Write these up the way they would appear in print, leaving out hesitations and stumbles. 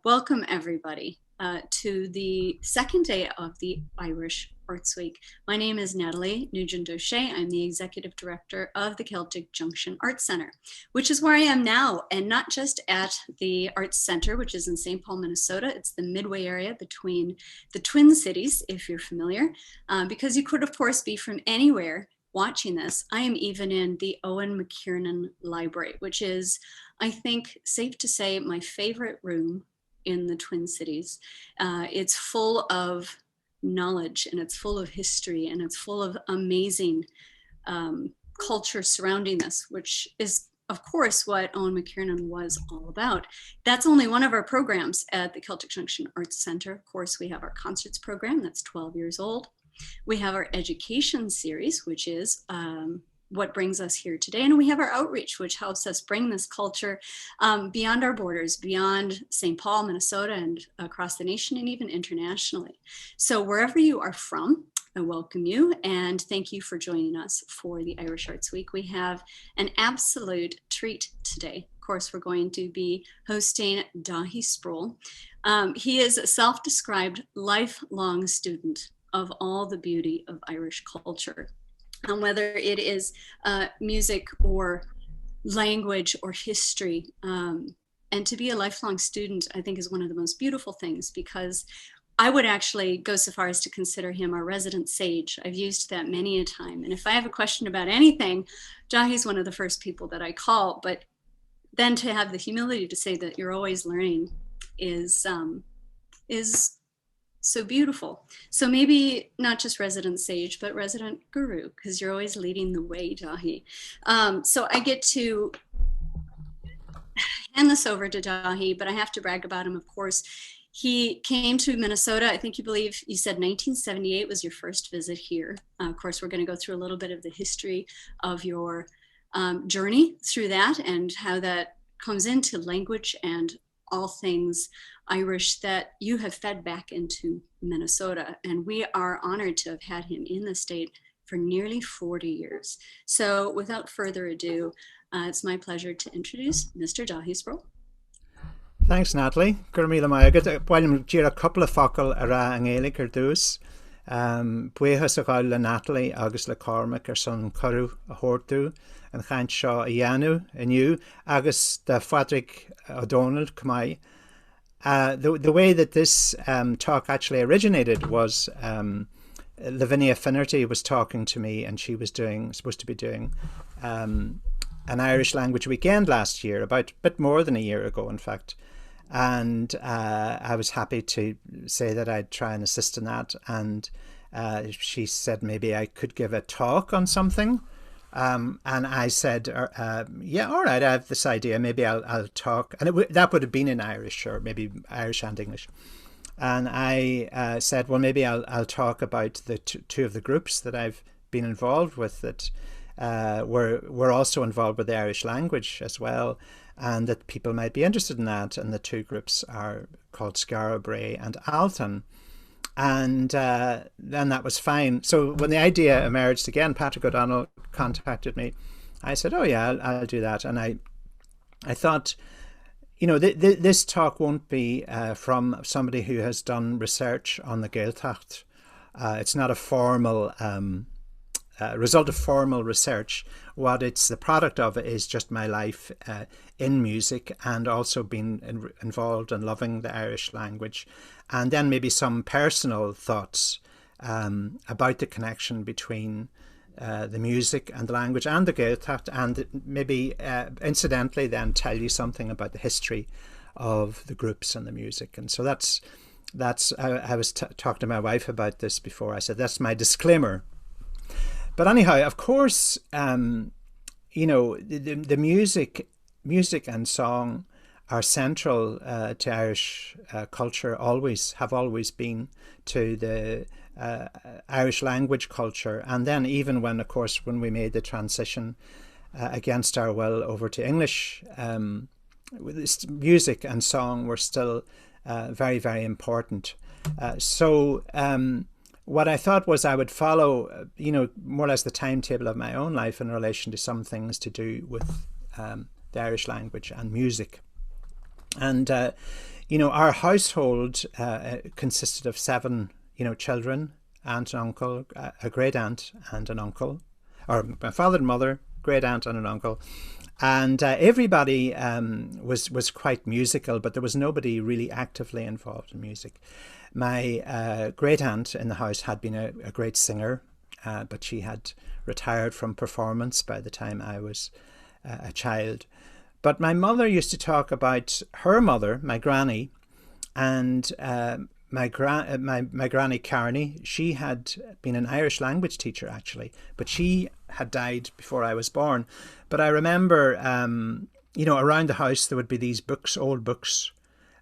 Welcome, everybody, to the second day of the Irish Arts Week. My name is Natalie Nugent-O'Shea. I'm the Executive Director of the Celtic Junction Arts Centre, which is where I am now, and not just at the Arts Centre, which is in St. Paul, Minnesota. It's the midway area between the Twin Cities, if you're familiar, because you could, of course, be from anywhere watching this. I am even in the Owen McKiernan Library, which is, I think, safe to say, my favorite room in the Twin Cities. It's full of knowledge, and it's full of history, and it's full of amazing culture surrounding this, which is, of course, what Owen McKiernan was all about. That's only one of our programs at the Celtic Junction Arts Centre. Of course, we have our concerts program that's 12 years old. We have our education series, which is what brings us here today. And we have our outreach, which helps us bring this culture beyond our borders, beyond St. Paul, Minnesota, and across the nation, and even internationally. So wherever you are from, I welcome you, and thank you for joining us for the Irish Arts Week. We have an absolute treat today. Of course, we're going to be hosting Dáithí Sproule. He is a self-described lifelong student of all the beauty of Irish culture. Whether it is music or language or history. And to be a lifelong student, I think, is one of the most beautiful things, because I would actually go so far as to consider him our resident sage. I've used that many a time. And if I have a question about anything, Dáithí's one of the first people that I call. But then to have the humility to say that you're always learning is so beautiful. So maybe not just resident sage, but resident guru, because you're always leading the way, Dáithí. So I get to hand this over to Dáithí, but I have to brag about him, of course. He came to Minnesota, I think you said 1978 was your first visit here. Of course, we're going to go through a little bit of the history of your journey through that, and how that comes into language and all things Irish that you have fed back into Minnesota. And we are honored to have had him in the state for nearly 40 years. So without further ado, it's my pleasure to introduce Mr. Dáithí Sproule. Thanks, Natalie. Gur míle maigad. Bhain dír a couple of focal ara an Gaelic ar dús. Buíochas a gáil le Natalie agus le Cormac ar son corú a hórtú an chaint seo a dhéanú aniu agus de Fadric O'Donnell Camai. The way that this talk actually originated was Lavinia Finnerty was talking to me, and she was supposed to be doing an Irish language weekend last year, about a bit more than a year ago, in fact. And I was happy to say that I'd try and assist in that. And she said maybe I could give a talk on something. And I said, yeah, all right, I have this idea. Maybe I'll talk. And that would have been in Irish, or maybe Irish and English. And I said, well, maybe I'll talk about the two of the groups that I've been involved with that were also involved with the Irish language as well, and that people might be interested in that. And the two groups are called Scarra Bray and Alton. And then that was fine. So when the idea emerged again, Patrick O'Donnell contacted me. I said, oh yeah, I'll do that. And I thought, this talk won't be from somebody who has done research on the Gaeltacht. It's not a formal result of formal research. What it's the product of is just my life in music, and also being involved and loving the Irish language, and then maybe some personal thoughts about the connection between the music and the language and the Gaeltacht, and maybe incidentally then tell you something about the history of the groups and the music. And so that's I was talking to my wife about this before. I said that's my disclaimer. But anyhow, of course, the music and song are central to Irish culture. Have always been to the Irish language culture. And then even when we made the transition against our will over to English, music and song were still very, very important. So what I thought was I would follow, more or less the timetable of my own life in relation to some things to do with the Irish language and music. And, our household consisted of seven, children, aunt and uncle, a great aunt and an uncle, or my father and mother, great aunt and an uncle. And everybody was quite musical, but there was nobody really actively involved in music. My great aunt in the house had been a great singer, but she had retired from performance by the time I was a child. But my mother used to talk about her mother, my granny, and my granny Carney. She had been an Irish language teacher actually, but she had died before I was born. But I remember, around the house there would be these books, old books,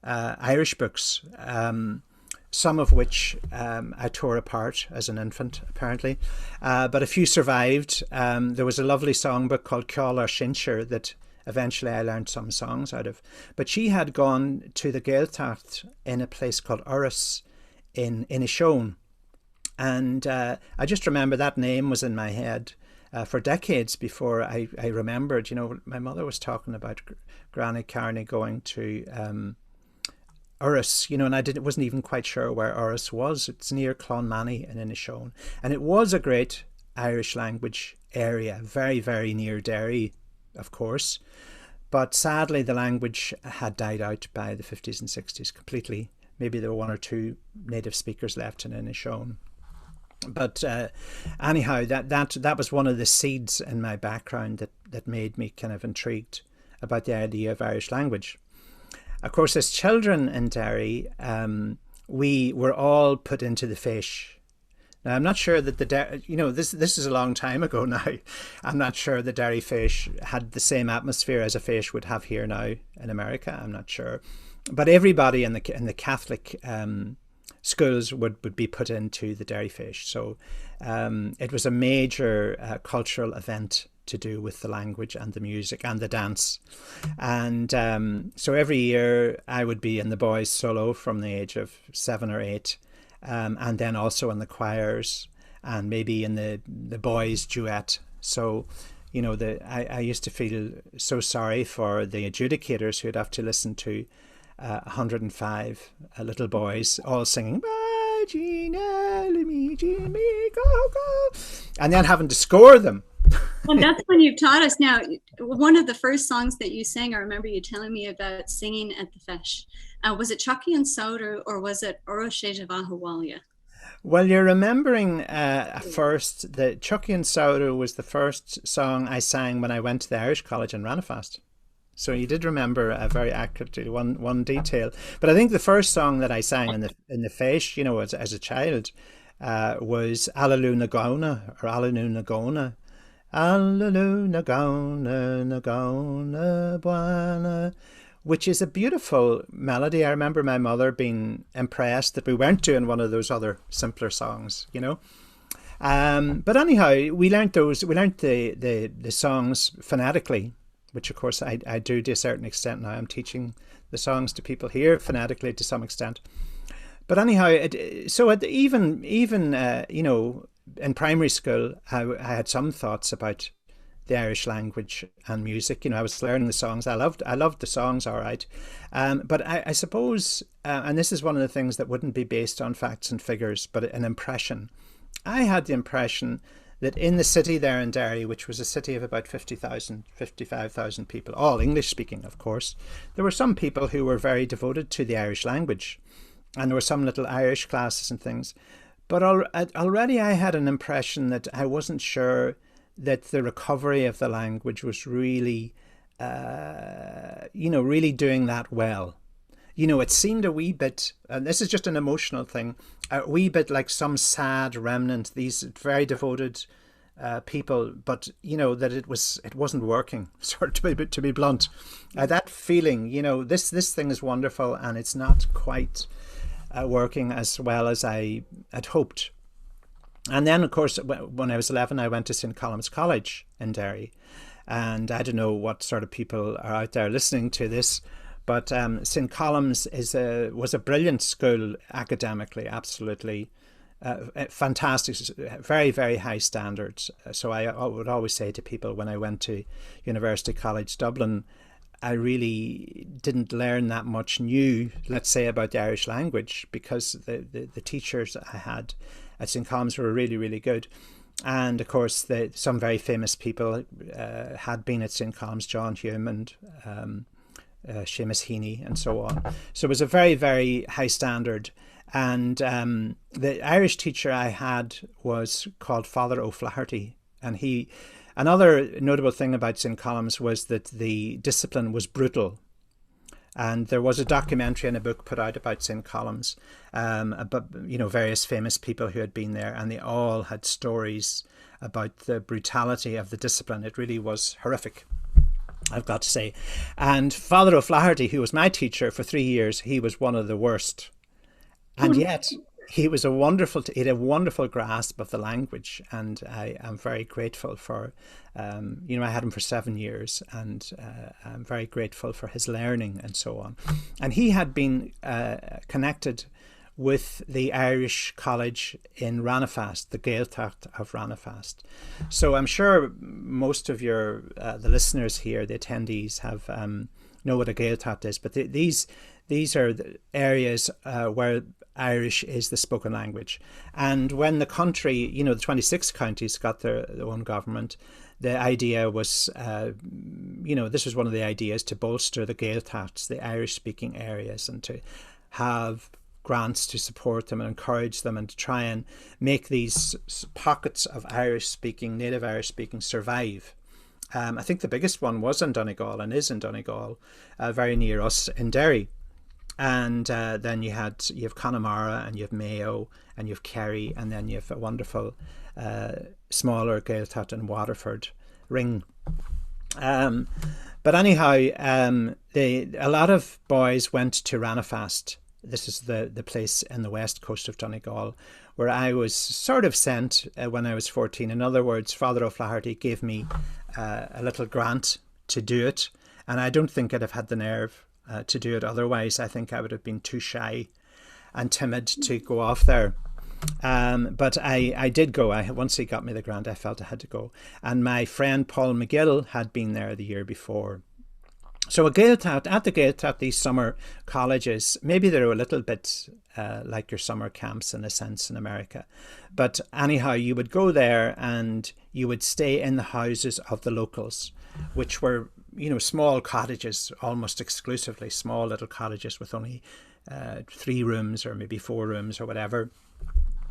Irish books, some of which I tore apart as an infant, apparently, but a few survived. There was a lovely songbook called Ceáil ar Sinsear that eventually I learned some songs out of. But she had gone to the Gaeltacht in a place called Uris in Inishowen. And I just remember that name was in my head for decades before I remembered. My mother was talking about Granny Carney going to Uris, and wasn't even quite sure where Uris was. It's near Clonmany in Inishowen. And it was a great Irish language area, very, very near Derry, of course. But sadly, the language had died out by the 50s and 60s completely. Maybe there were one or two native speakers left in Inishowen. But anyhow, that was one of the seeds in my background that made me kind of intrigued about the idea of Irish language. Of course, as children in Derry, we were all put into the Féis. Now, I'm not sure that this is a long time ago now. I'm not sure the Derry Féis had the same atmosphere as a Féis would have here now in America. I'm not sure. But everybody in the Catholic schools would be put into the Derry Féis. So it was a major cultural event to do with the language and the music and the dance. And so every year I would be in the boys' solo from the age of 7 or 8. And then also in the choirs and maybe in the boys' duet. So, I used to feel so sorry for the adjudicators who'd have to listen to 105 little boys all singing, "Bye, Gina, me, Jimmy, go, go," and then having to score them. And that's when you've taught us. Now, one of the first songs that you sang, I remember you telling me about singing at the Feis. Was it Chucky and Soda or was it Oroshe Vahawalia? Well, you're remembering first that Chucky and Soda was the first song I sang when I went to the Irish College in Ranafast. So you did remember very accurately one detail. But I think the first song that I sang in the Féis, as a child, was Allaloo Nagona or Allaloo Nagona. Allaloo Nagona, Nagona, Buana, which is a beautiful melody. I remember my mother being impressed that we weren't doing one of those other simpler songs, But anyhow, we learnt the songs phonetically, which of course I do to a certain extent now. I'm teaching the songs to people here phonetically to some extent. But anyhow, even in primary school, I had some thoughts about the Irish language and music. I was learning the songs. I loved the songs, all right. But I suppose, and this is one of the things that wouldn't be based on facts and figures, but an impression. I had the impression that in the city there in Derry, which was a city of about 50,000, 55,000 people, all English speaking, of course, there were some people who were very devoted to the Irish language. And there were some little Irish classes and things. But already I had an impression that I wasn't sure that the recovery of the language was really, really doing that well. It seemed a wee bit, and this is just an emotional thing, a wee bit like some sad remnant, these very devoted people, but that it wasn't working, sort of to be blunt. That feeling, this thing is wonderful and it's not quite working as well as I had hoped. And then, of course, when I was 11, I went to St. Colum's College in Derry. And I don't know what sort of people are out there listening to this, but St. Colum's was a brilliant school academically, absolutely fantastic, very, very high standards. So I would always say to people when I went to University College Dublin, I really didn't learn that much new, let's say, about the Irish language, because the teachers I had at St. Colum's were really, really good. And of course, some very famous people had been at St. Colum's, John Hume and Seamus Heaney and so on. So it was a very, very high standard. And the Irish teacher I had was called Father O'Flaherty. And another notable thing about St. Colum's was that the discipline was brutal. And there was a documentary and a book put out about St. Colum's, about, various famous people who had been there, and they all had stories about the brutality of the discipline. It really was horrific, I've got to say. And Father O'Flaherty, who was my teacher for 3 years, he was one of the worst. And yet he had a wonderful grasp of the language, and I am very grateful for, I had him for 7 years, and I'm very grateful for his learning and so on. And he had been connected with the Irish College in Ranafast, the Gaeltacht of Ranafast. So I'm sure most of the listeners here, the attendees, have know what a Gaeltacht is, but these are the areas where Irish is the spoken language. And when the country, the 26 counties got their own government, the idea was, this was one of the ideas to bolster the Gaeltachts, the Irish-speaking areas, and to have grants to support them and encourage them, and to try and make these pockets of native Irish-speaking survive. I think the biggest one was in Donegal, and is in Donegal, very near us in Derry. And then you have Connemara, and you have Mayo, and you have Kerry, and then you have a wonderful smaller Gaeltacht in Waterford, Ring. But anyhow, a lot of boys went to Ranafast. This is the place in the west coast of Donegal, where I was sort of sent when I was 14. In other words, Father O'Flaherty gave me a little grant to do it, and I don't think I'd have had the nerve to do it otherwise. I think I would have been too shy and timid to go off there. But I did go. Once he got me the grant, I felt I had to go. And my friend Paul McGill had been there the year before. So at the Gaeltacht, these summer colleges, maybe they're a little bit like your summer camps in a sense in America. But anyhow, you would go there and you would stay in the houses of the locals, which were, small cottages, almost exclusively small little cottages with only 3 rooms or maybe 4 rooms or whatever.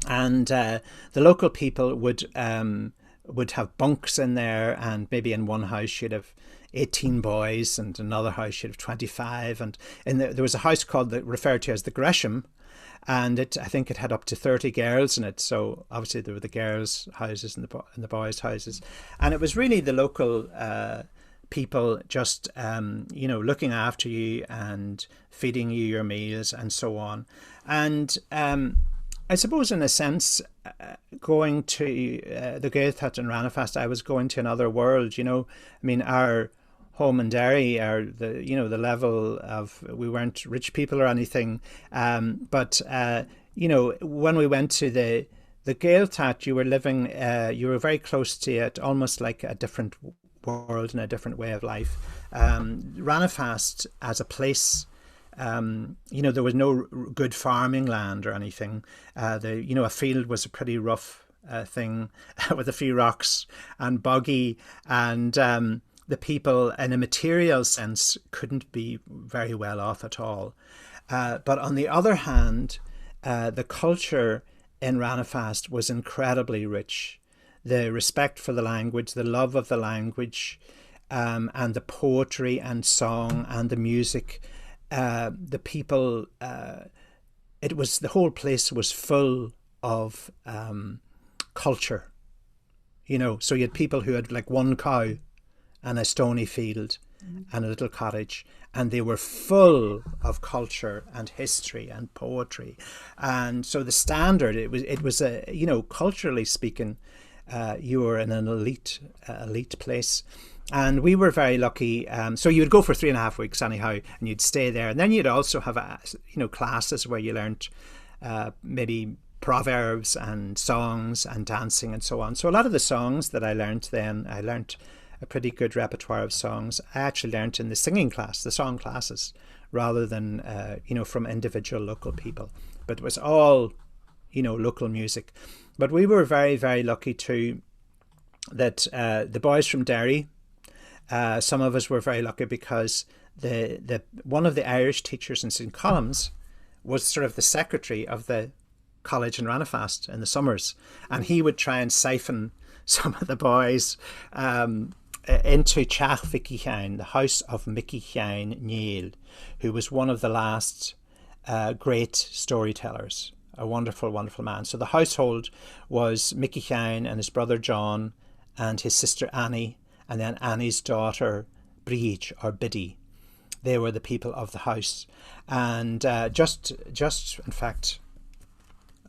And the local people would have bunks in there, and maybe in one house you'd have 18 boys, and another house you'd have 25. And there was a house referred to as the Gresham, and I think it had up to 30 girls in it. So obviously there were the girls' houses and the boys' houses, and it was really the local people just looking after you and feeding you your meals and so on. And I suppose in a sense, going to the Gaeltacht and Ranafast, I was going to another world. Our home in Derry, the level of, we weren't rich people or anything, but when we went to the Gaeltacht, you were living, you were very close to it, almost like a different world and a different way of life. Ranafast as a place, there was no good farming land or anything. A field was a pretty rough thing with a few rocks and boggy, and the people in a material sense couldn't be very well off at all. But on the other hand, the culture in Ranafast was incredibly rich. The respect for the language, the love of the language, and the poetry and song and the music. The people, the whole place was full of culture, so you had people who had like one cow and a stony field and a little cottage, and they were full of culture and history and poetry. And so the standard, it was culturally speaking, you were in an elite place. And we were very lucky. So you would go for 3.5 weeks anyhow, and you'd stay there. And then you'd also have, classes where you learnt maybe proverbs and songs and dancing and so on. So a lot of the songs that I learnt then, I learnt a pretty good repertoire of songs. I actually learnt in the singing class, the song classes, rather than from individual local people. But it was all local music. But we were very, very lucky too that the boys from Derry, some of us were very lucky because the one of the Irish teachers in St. Colum's was sort of the secretary of the college in Ranafast in the summers, and he would try and siphon some of the boys into Teach Vicky Hine, the house of Mickey Hine Neil, who was one of the last great storytellers, a wonderful, wonderful man. So the household was Mickey Hine and his brother John and his sister Annie, and then Annie's daughter Bríd or Biddy. They were the people of the house. And just in fact,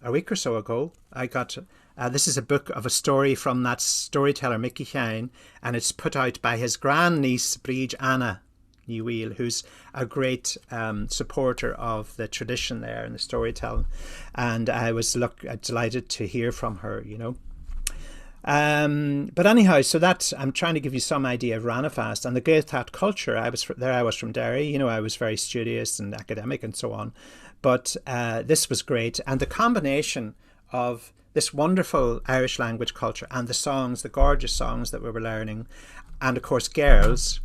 a week or so ago, I got this is a book of a story from that storyteller Mickey Hine, and it's put out by his grandniece Bríd Anna Newell, who's a great supporter of the tradition there and the storytelling. And I was delighted to hear from her, But anyhow, so that I'm trying to give you some idea of Ranafast and the Gaeltacht culture. I was from Derry, I was very studious and academic and so on. But this was great. And the combination of this wonderful Irish language culture and the songs, the gorgeous songs that we were learning, and of course girls,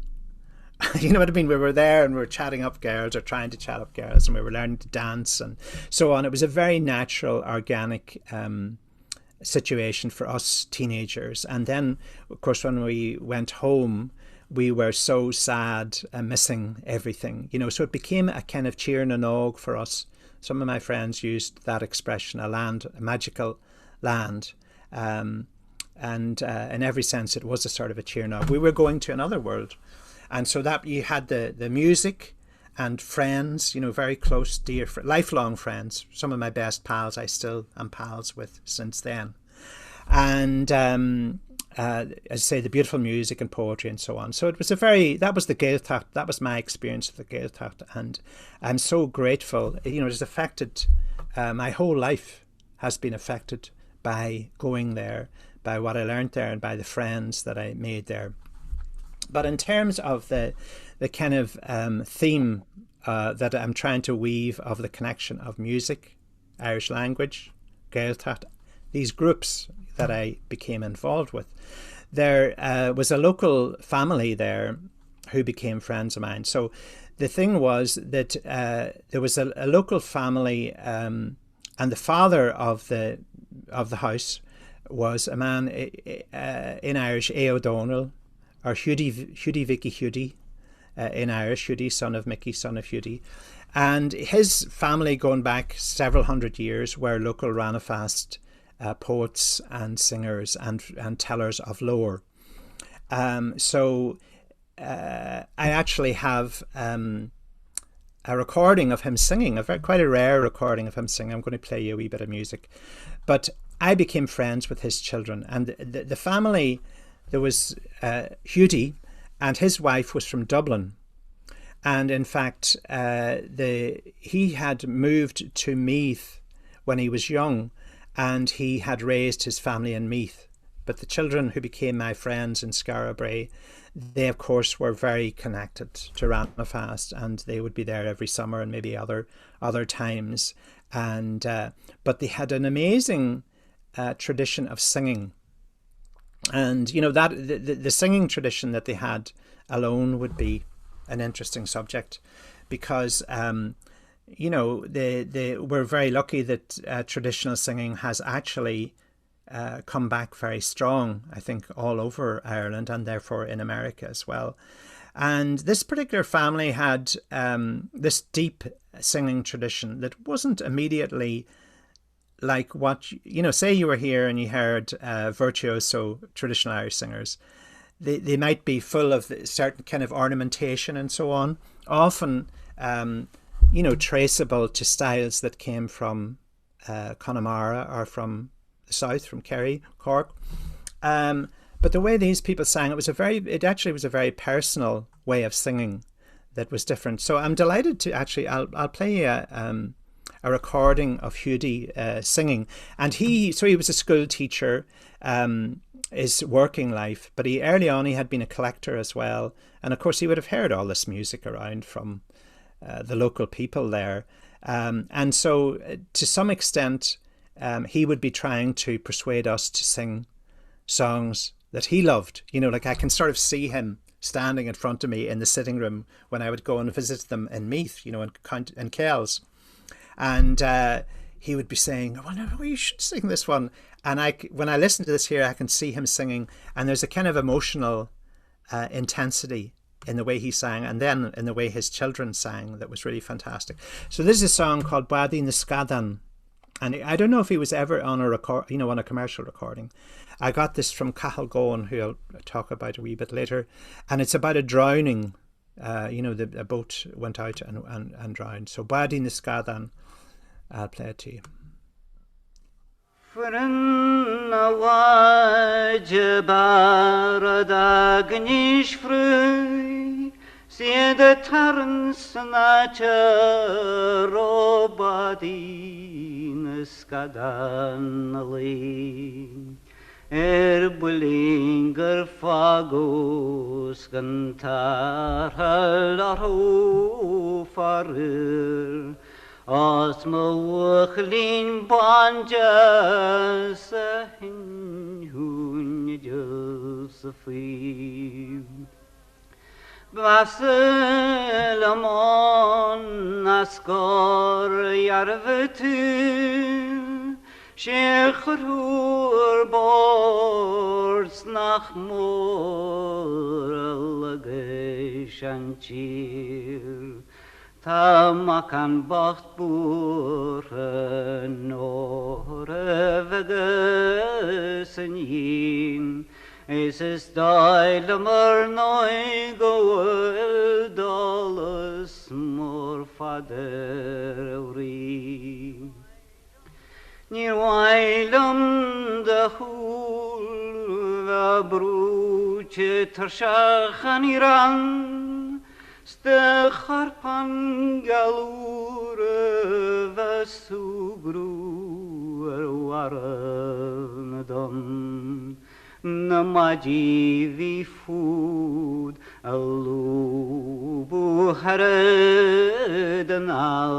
you know what I mean? We were there and we were chatting up girls or trying to chat up girls, and we were learning to dance and so on. It was a very natural, organic situation for us teenagers. And then, of course, when we went home, we were so sad and missing everything, so it became a kind of cheer na nog for us. Some of my friends used that expression, a magical land. And in every sense, it was a sort of a cheer nog. We were going to another world. And so that you had the music and friends, very close, dear, lifelong friends. Some of my best pals I still am pals with since then. And as I say, the beautiful music and poetry and so on. So it was that was the Gaeltacht, that was my experience of the Gaeltacht. And I'm so grateful, it has affected, my whole life has been affected by going there, by what I learned there and by the friends that I made there. But in terms of the kind of theme that I'm trying to weave of the connection of music, Irish language, Gaeltacht, these groups that I became involved with, there was a local family there who became friends of mine. So the thing was that there was a local family, and the father of the house was a man in Irish, A. O'Donnell, or Hughie Vicky Hughie, in Irish, Hughie, son of Mickey, son of Hughie. And his family, going back several hundred years, were local Ranafast poets and singers and tellers of lore. So I actually have a recording of him singing, quite a rare recording of him singing. I'm going to play you a wee bit of music. But I became friends with his children. And the family, there was Hughie, and his wife was from Dublin. And in fact, he had moved to Meath when he was young, and he had raised his family in Meath. But the children who became my friends in Scarabray, they of course were very connected to Ranafast, and they would be there every summer and maybe other times. And but they had an amazing tradition of singing. And that the singing tradition that they had alone would be an interesting subject, because they were very lucky that traditional singing has actually come back very strong, I think, all over Ireland and therefore in America as well. And this particular family had this deep singing tradition that wasn't immediately like what, say you were here and you heard virtuoso traditional Irish singers. They might be full of certain kind of ornamentation and so on, often, traceable to styles that came from Connemara or from the south, from Kerry, Cork. But the way these people sang, it actually was a very personal way of singing that was different. So I'm delighted to actually, I'll play you a recording of Hughie singing. And he was a school teacher his working life. But he early on he had been a collector as well, and of course he would have heard all this music around from the local people there, and so to some extent he would be trying to persuade us to sing songs that he loved. Like I can sort of see him standing in front of me in the sitting room when I would go and visit them in Meath, in Kells, and he would be saying, "Well, no, you should sing this one." And when I listen to this here, I can see him singing, and there's a kind of emotional intensity in the way he sang, and then in the way his children sang, that was really fantastic. So this is a song called Dáithí Sproule, and I don't know if he was ever on on a commercial recording. I got this from Cathal Gowan, who I'll talk about a wee bit later, and it's about a drowning. A boat went out and drowned. So Dáithí Sproule, I'll play it to you. Fırına vacı barada gniş früy, siede tarn snacha robadin skadanli. Blinger fagus gantar halarhu farir. As mawchlin banja sahin hun Josephine Baselamon askor yarvetu Shechrur bords nach mor algeshanchir Tamakan bacht boeren ore vergessen yin. Es ist deilemer neu gold alles mor fader uri. Nir wailem de hul va bruche tershachan iran. Ste harpan galure vesugru waranadam namaji vi food alubu haredanal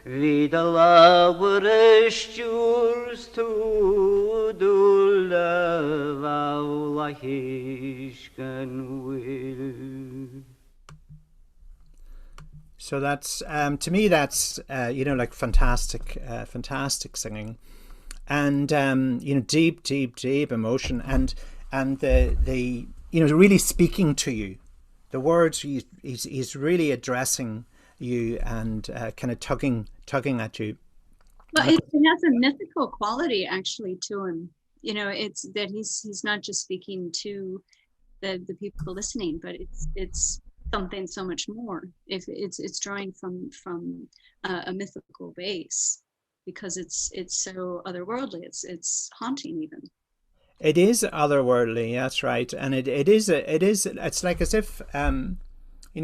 vidala weresturs tu dulava lahishkan will. So that's to me that's like fantastic singing, and deep emotion, and the really speaking to you. The words he's really addressing you and kind of tugging at you. Well, it has a mythical quality actually to him. It's that he's not just speaking to the people listening, but it's something so much more. If it's drawing from a mythical base, because it's so otherworldly. It's haunting even. It is otherworldly. That's right, and it's like as if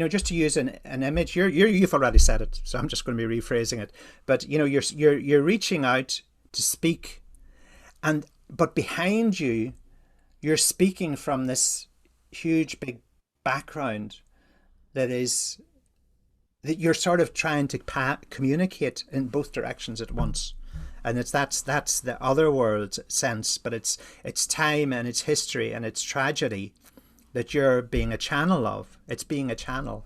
just to use an image. You've already said it, so I'm just going to be rephrasing it. But you're reaching out to speak, but behind you, you're speaking from this huge big background that you're sort of trying to communicate in both directions at once, and that's the other world sense, but it's time and it's history and it's tragedy that you're being a channel of. It's being a channel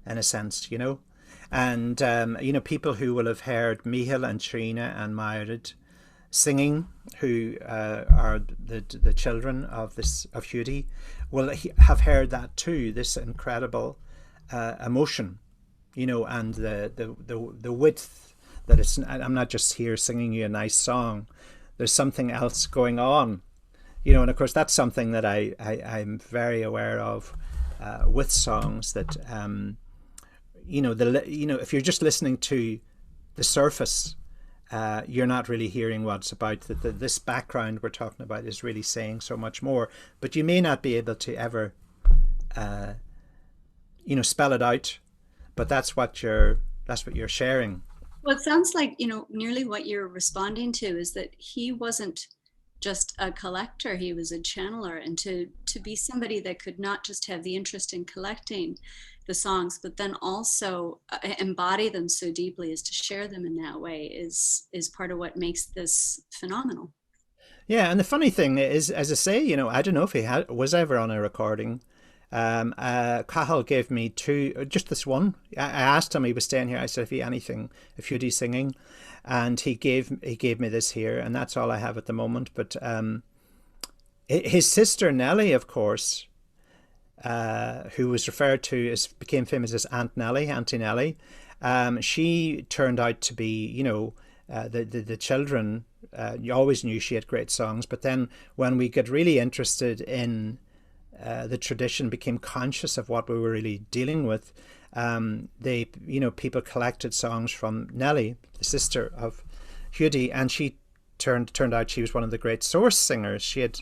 in a sense, and people who will have heard Michael and Trina and Myrid singing, who are the children of Hughie, will have heard that too, this incredible emotion, and the width that it's. I'm not just here singing you a nice song. There's something else going on, and of course that's something that I'm very aware of with songs that if you're just listening to the surface, you're not really hearing what it's about. That this background we're talking about is really saying so much more, but you may not be able to ever spell it out, but that's what you're sharing. Well, it sounds like nearly what you're responding to is that he wasn't just a collector. He was a channeler, and to be somebody that could not just have the interest in collecting the songs, but then also embody them so deeply as to share them in that way is part of what makes this phenomenal. Yeah, and the funny thing is, as I say, you know, I don't know if was ever on a recording. Cahill gave me two, just this one. I asked him, he was staying here. I said, if he anything, if you'd be singing, and he gave me this here, and that's all I have at the moment. But his sister Nellie, of course, who was referred to as became famous as Aunt Nellie, Auntie Nellie. She turned out to be, you know, the children. You always knew she had great songs, but then when we got really interested in the tradition, became conscious of what we were really dealing with, you know, people collected songs from Nellie, the sister of Hughie, and she turned out she was one of the great source singers. She had,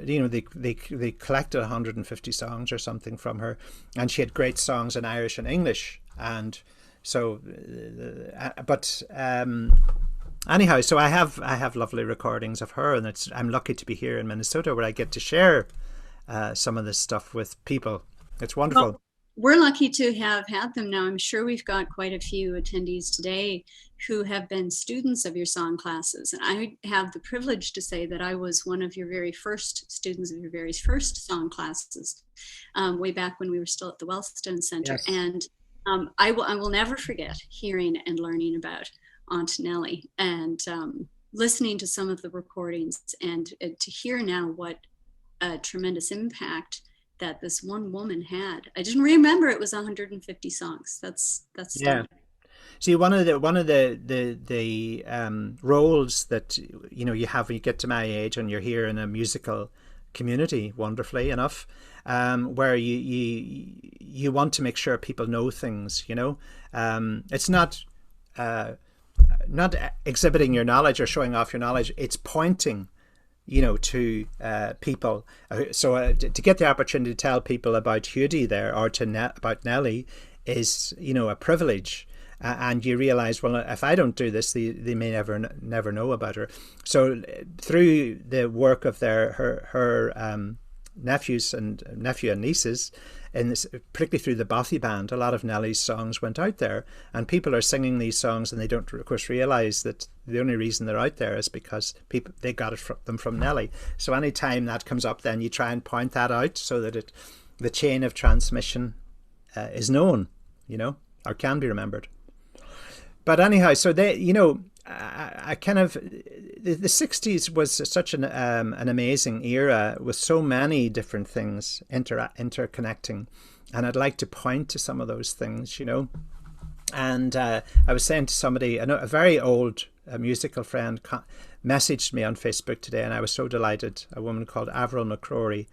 you know, they collected 150 songs or something from her, and she had great songs in Irish and English, and so, but anyhow, so I have lovely recordings of her, and I'm lucky to be here in Minnesota where I get to share some of this stuff with people. It's wonderful. Well, we're lucky to have had them now. I'm sure we've got quite a few attendees today who have been students of your song classes. And I have the privilege to say that I was one of your very first students of your very first song classes, way back when we were still at the Wellstone Center. Yes. And I will never forget hearing and learning about Aunt Nellie, and listening to some of the recordings, and to hear now what a tremendous impact that this one woman had. I didn't remember it was 150 songs. That's yeah. See, one of the roles that, you know, you have when you get to my age and you're here in a musical community, wonderfully enough, where you want to make sure people know things. You know, it's not exhibiting your knowledge or showing off your knowledge. It's pointing, you know, to people. So to get the opportunity to tell people about Hughie there, or about Nellie, is, you know, a privilege. And you realize, well, if I don't do this, they may never know about her. So through the work of her nephews and nieces, and particularly through the Bothy band, a lot of Nellie's songs went out there, and people are singing these songs, and they don't, of course, realize that the only reason they're out there is because they got them from Nellie. So anytime that comes up, then you try and point that out so that the chain of transmission is known, you know, or can be remembered. But anyhow, so they, you know, I kind of, the 60s was such an amazing era with so many different things interconnecting, and I'd like to point to some of those things, you know. And I was saying to somebody, a very old musical friend messaged me on Facebook today, and I was so delighted, a woman called Avril McCrory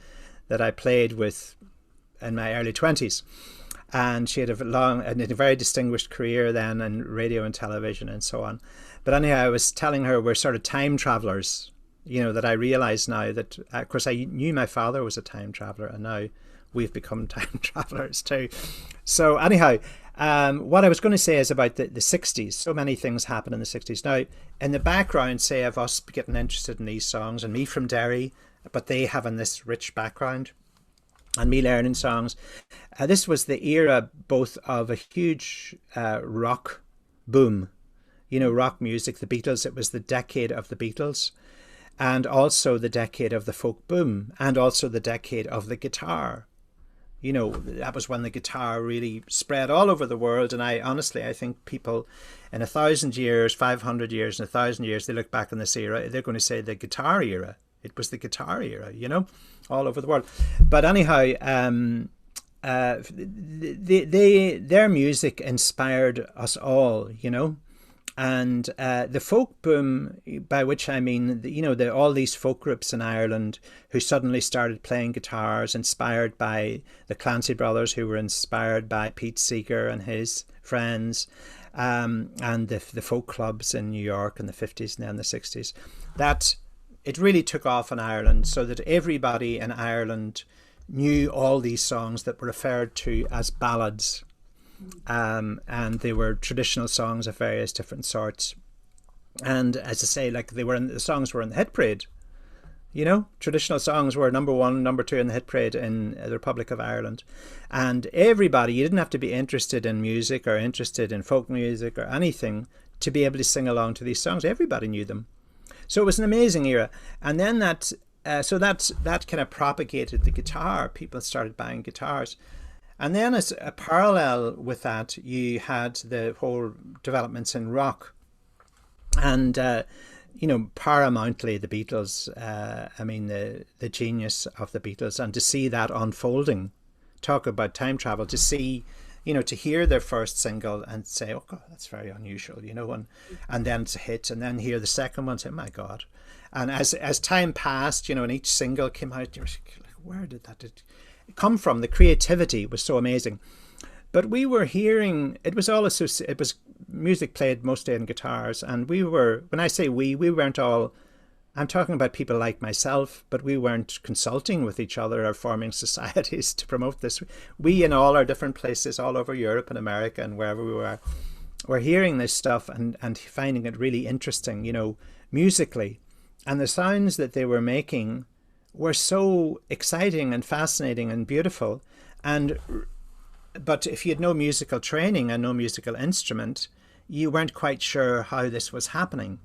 that I played with in my early 20s. And she had a very distinguished career then in radio and television and so on. But anyhow, I was telling her we're sort of time travelers, you know, that I realize now that, of course, I knew my father was a time traveler, and now we've become time travelers too. So anyhow, what I was going to say is about the 60s. So many things happened in the 60s. Now, in the background, say, of us getting interested in these songs, and me from Derry, but they having this rich background, and me learning songs. This was the era both of a huge rock boom, you know, rock music, the Beatles. It was the decade of the Beatles, and also the decade of the folk boom, and also the decade of the guitar. You know, that was when the guitar really spread all over the world. And I think people in 1,000 years, 500 years, and 1,000 years, they look back on this era, they're going to say the guitar era. It was the guitar era, you know, all over the world. But anyhow, their music inspired us all, you know. And the folk boom, by which I mean, you know, all these folk groups in Ireland who suddenly started playing guitars, inspired by the Clancy brothers, who were inspired by Pete Seeger and his friends, and the folk clubs in New York in the 50s and then the 60s. That it really took off in Ireland, so that everybody in Ireland knew all these songs that were referred to as ballads. And they were traditional songs of various different sorts. And as I say, like the songs were in the hit parade. You know, traditional songs were number one, number two in the hit parade in the Republic of Ireland. And everybody, you didn't have to be interested in music or interested in folk music or anything to be able to sing along to these songs. Everybody knew them. So it was an amazing era. And then that kind of propagated the guitar. People started buying guitars. And then as a parallel with that, you had the whole developments in rock. And you know, paramountly the Beatles, I mean, the genius of the Beatles, and to see that unfolding, talk about time travel, to see, you know, to hear their first single and say, oh God, that's very unusual, you know, and then it's a hit, and then hear the second one, say, my God. And as time passed, you know, and each single came out, you're like, where did that come from? The creativity was so amazing. But we were hearing, it was music played mostly on guitars, and when I say we weren't all, I'm talking about people like myself, but we weren't consulting with each other or forming societies to promote this. We, in all our different places all over Europe and America and wherever we were hearing this stuff and finding it really interesting, you know, musically. And the sounds that they were making were so exciting and fascinating and beautiful. But if you had no musical training and no musical instrument, you weren't quite sure how this was happening.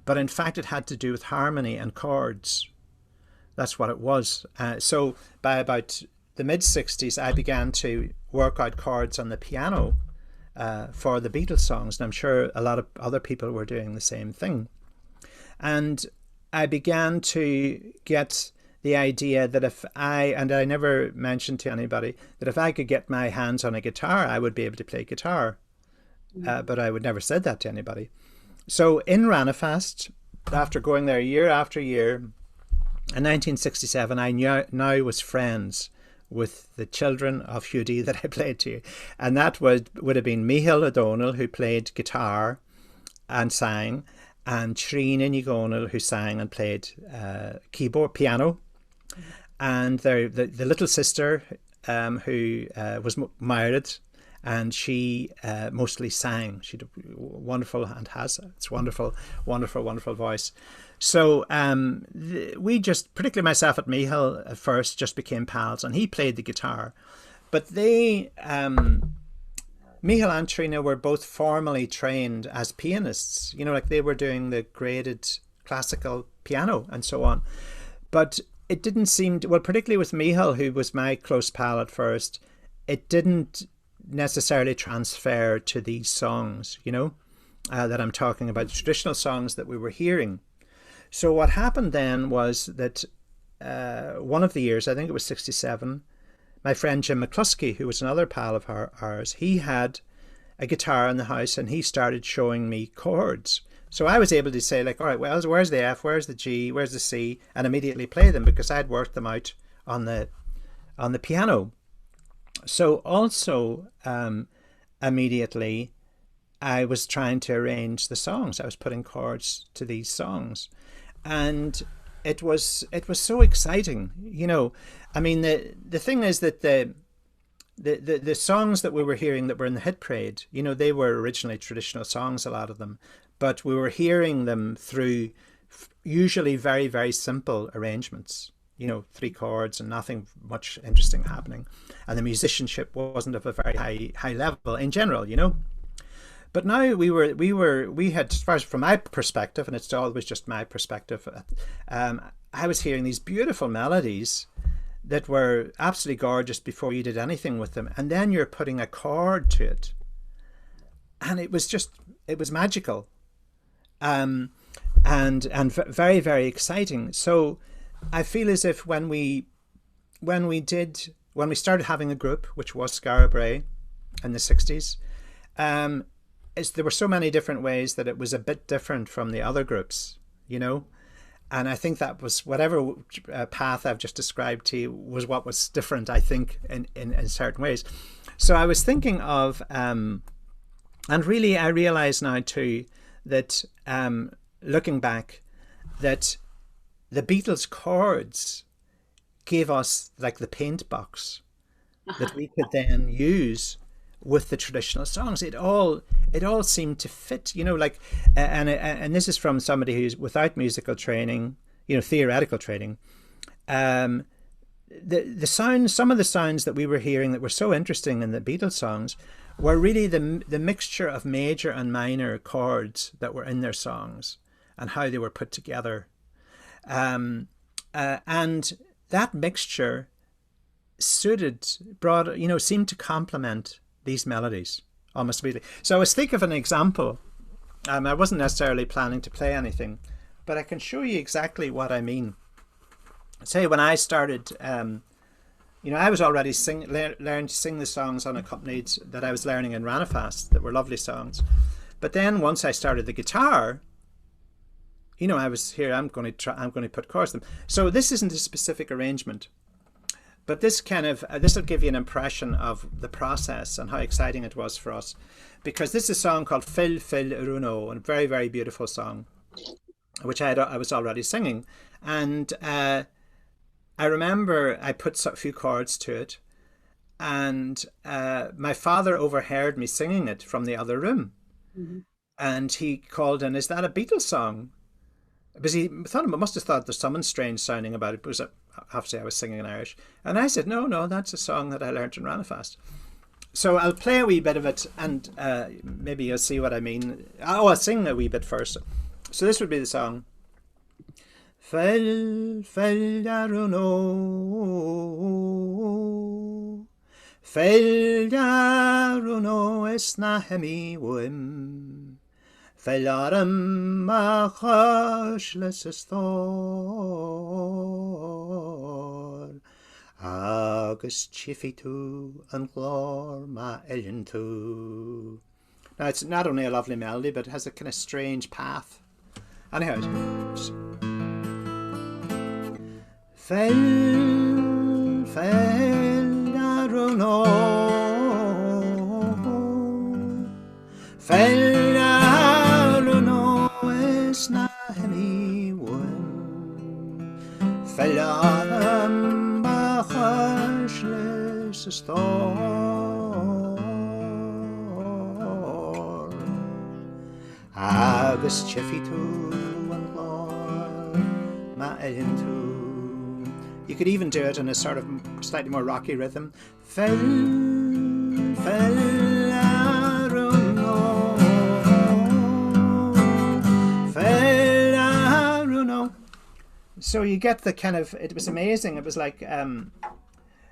But in fact, it had to do with harmony and chords. That's what it was. So by about the mid-60s, I began to work out chords on the piano for the Beatles songs. And I'm sure a lot of other people were doing the same thing. And I began to get the idea that and I never mentioned to anybody, that if I could get my hands on a guitar, I would be able to play guitar. But I would never said that to anybody. So in Ranafast, after going there year after year, in 1967, I now was friends with the children of Hudi that I played to. And that would have been Michael O'Donnell, who played guitar and sang, and Shreen Inigonal, who sang and played keyboard, piano. And the little sister who was married, and she mostly sang. She did wonderful, and has it's wonderful voice. So we just, particularly myself and Michael at first, just became pals, and he played the guitar. But they, Michael and Trina were both formally trained as pianists. You know, like they were doing the graded classical piano and so on. But it didn't seem to, well, particularly with Michael, who was my close pal at first, it didn't necessarily transfer to these songs, you know, that I'm talking about, the traditional songs that we were hearing. So what happened then was that one of the years, I think it was 67, my friend Jim McCluskey, who was another pal of ours, he had a guitar in the house and he started showing me chords. So I was able to say, like, all right, well, where's the F, where's the G, where's the C, and immediately play them because I'd worked them out on the piano. So also immediately I was trying to arrange the songs. I was putting chords to these songs, and it was so exciting, you know. I mean, the thing is that the songs that we were hearing that were in the hit parade, you know, they were originally traditional songs, a lot of them, but we were hearing them through usually very, very simple arrangements, you know, 3 chords and nothing much interesting happening. And the musicianship wasn't of a very high level in general, you know. But now we had, as far as from my perspective, and it's always just my perspective, I was hearing these beautiful melodies that were absolutely gorgeous before you did anything with them. And then you're putting a chord to it. And it was magical. And very, very exciting. So I feel as if when we started having a group, which was Scarborough in the 60s, there were so many different ways that it was a bit different from the other groups, you know. And I think that was whatever path I've just described to you was what was different, I think, in certain ways. So I was thinking of, and really I realize now too, that looking back, that the Beatles chords gave us like the paint box that we could then use with the traditional songs. It all seemed to fit, you know, like, and this is from somebody who's without musical training, theoretical training. The sounds, some of the sounds that we were hearing that were so interesting in the Beatles songs were really the mixture of major and minor chords that were in their songs and how they were put together. And that mixture seemed to complement these melodies almost immediately. So I was thinking of an example. I wasn't necessarily planning to play anything, but I can show you exactly what I mean. Say when I started, I was already learned to sing the songs unaccompanied that I was learning in Ranafast that were lovely songs. But then once I started the guitar, I was here. I'm going to put chords to them. So this isn't a specific arrangement, but this will give you an impression of the process and how exciting it was for us, because this is a song called Phil Phil Runo, a very, very beautiful song, which I was already singing, and I remember I put a few chords to it, and my father overheard me singing it from the other room, and he called in, "Is that a Beatles song?" Because he must have thought there's something strange sounding about it, because obviously I was singing in Irish. And I said, no, that's a song that I learned in Ranafast. So I'll play a wee bit of it, and maybe you'll see what I mean. I'll sing a wee bit first. So this would be the song. Fel daruno, fel daruno esna hemi wim. Felarum machashles estor, agus chifitu and glor ma elintu. Now it's not only a lovely melody, but it has a kind of strange path. Anyhow, daruno, Nahemi won Felaram Bachashles Stor Agus Chifitu and Lord Ma Elintu. You could even do it in a sort of slightly more rocky rhythm. So you get the kind of, it was amazing. It was like,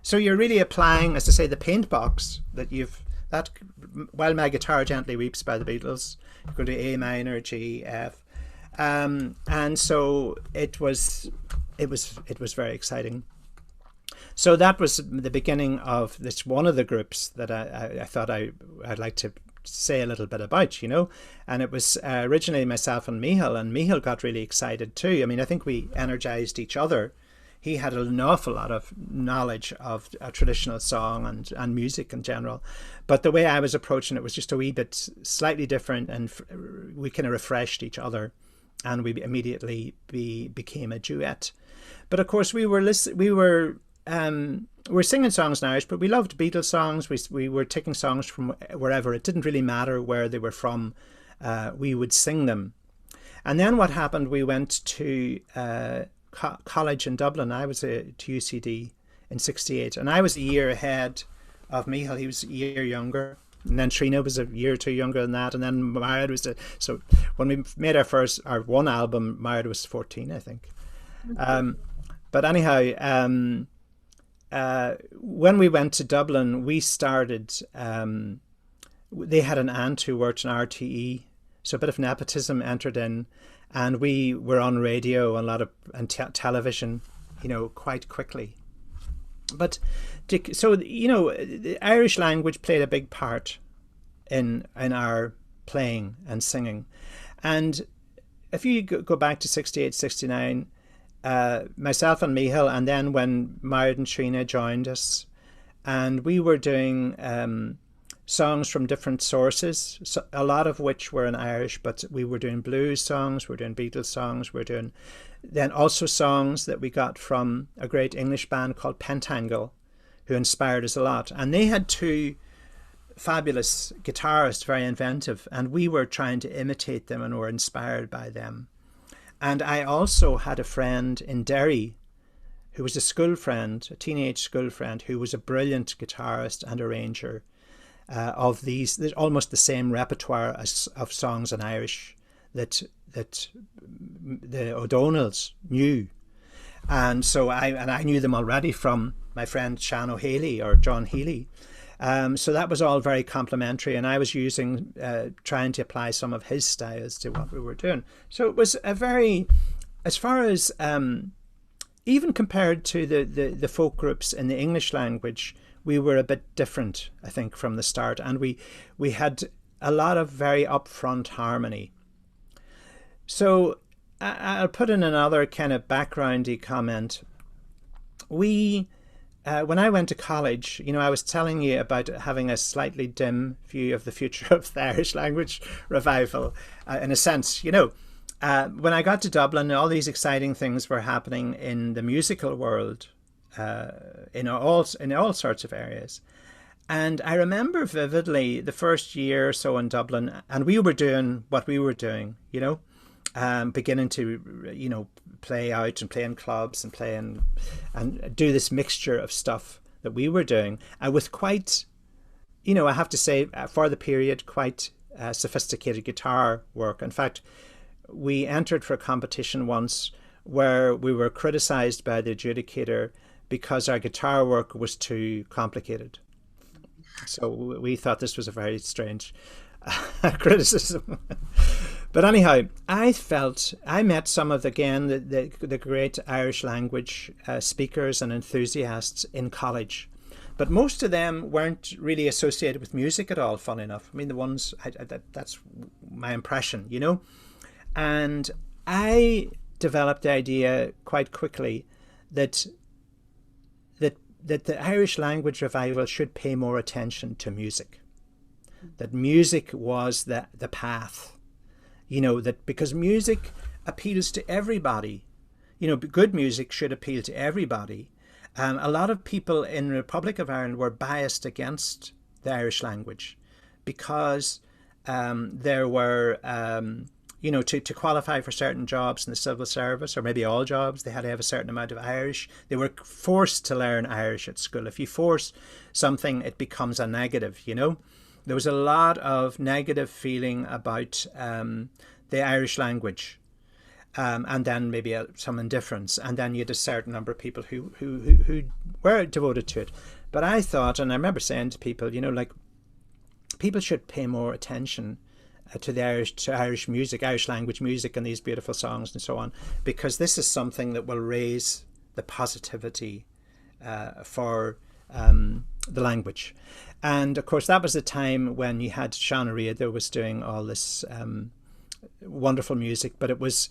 so you're really applying, as to say, the paint box that While My Guitar Gently Weeps by the Beatles, you go to A minor, G, F. And so it was very exciting. So that was the beginning of this, one of the groups that I thought I'd like to say a little bit about, and it was originally myself and Michal got really excited too. I mean, I think we energized each other. He had an awful lot of knowledge of a traditional song and music in general, but the way I was approaching it was just a wee bit slightly different, and we kind of refreshed each other, and we immediately became a duet. But of course we were singing songs in Irish, but we loved Beatles songs. We were taking songs from wherever. It didn't really matter where they were from. We would sing them. And then what happened, we went to college in Dublin. I was to UCD in '68, and I was a year ahead of Michal. He was a year younger. And then Trina was a year or two younger than that. And then Married was so when we made our one album, Married was 14, I think. But anyhow, when we went to Dublin, we started, they had an aunt who worked in RTE, so a bit of nepotism entered in, and we were on radio and television, quite quickly. But so, the Irish language played a big part in our playing and singing. And if you go back to 68, 69, myself and Michal, and then when Married and Trina joined us, and we were doing songs from different sources, so a lot of which were in Irish, but we were doing blues songs, we were doing Beatles songs, we were doing then also songs that we got from a great English band called Pentangle, who inspired us a lot. And they had two fabulous guitarists, very inventive, and we were trying to imitate them and were inspired by them. And I also had a friend in Derry who was a school friend, a teenage school friend, who was a brilliant guitarist and arranger of these, almost the same repertoire of songs in Irish that the O'Donnells knew. And so I knew them already from my friend Sean O'Haley or John Healy. So that was all very complimentary, and I was trying to apply some of his styles to what we were doing. So it was a very, as far as even compared to the folk groups in the English language, we were a bit different, I think, from the start, and we had a lot of very upfront harmony. So I'll put in another kind of backgroundy comment. When I went to college, I was telling you about having a slightly dim view of the future of the Irish language revival, in a sense. When I got to Dublin, all these exciting things were happening in the musical world, in all sorts of areas. And I remember vividly the first year or so in Dublin, and we were doing what we were doing, beginning to, play out and play in clubs and and do this mixture of stuff that we were doing. And with quite, I have to say, for the period, quite sophisticated guitar work. In fact, we entered for a competition once where we were criticized by the adjudicator because our guitar work was too complicated. So we thought this was a very strange criticism. But anyhow, I met some of, the great Irish language speakers and enthusiasts in college. But most of them weren't really associated with music at all, fun enough. I mean, the ones, that's my impression, And I developed the idea quite quickly that the Irish language revival should pay more attention to music. That music was the path. That because music appeals to everybody, good music should appeal to everybody. A lot of people in the Republic of Ireland were biased against the Irish language because there were, to qualify for certain jobs in the civil service, or maybe all jobs, they had to have a certain amount of Irish. They were forced to learn Irish at school. If you force something, it becomes a negative, There was a lot of negative feeling about the Irish language, and then maybe some indifference, and then you had a certain number of people who were devoted to it. But I thought, and I remember saying to people, people should pay more attention to Irish music, Irish language music, and these beautiful songs and so on, because this is something that will raise the positivity for the language. And of course, that was the time when you had Sean O'Reilly that was doing all this wonderful music, but it was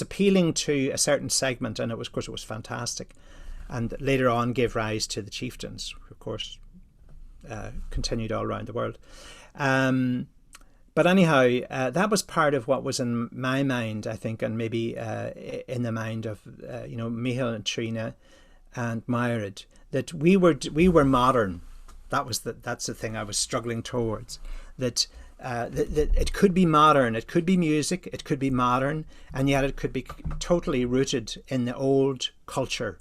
appealing to a certain segment, and of course it was fantastic. And later on gave rise to the Chieftains, who of course continued all around the world. But anyhow, that was part of what was in my mind, I think, and maybe in the mind of Michael and Trina and Myrid, that we were modern. That's the thing I was struggling towards. That it could be modern, it could be music, it could be modern, and yet it could be totally rooted in the old culture.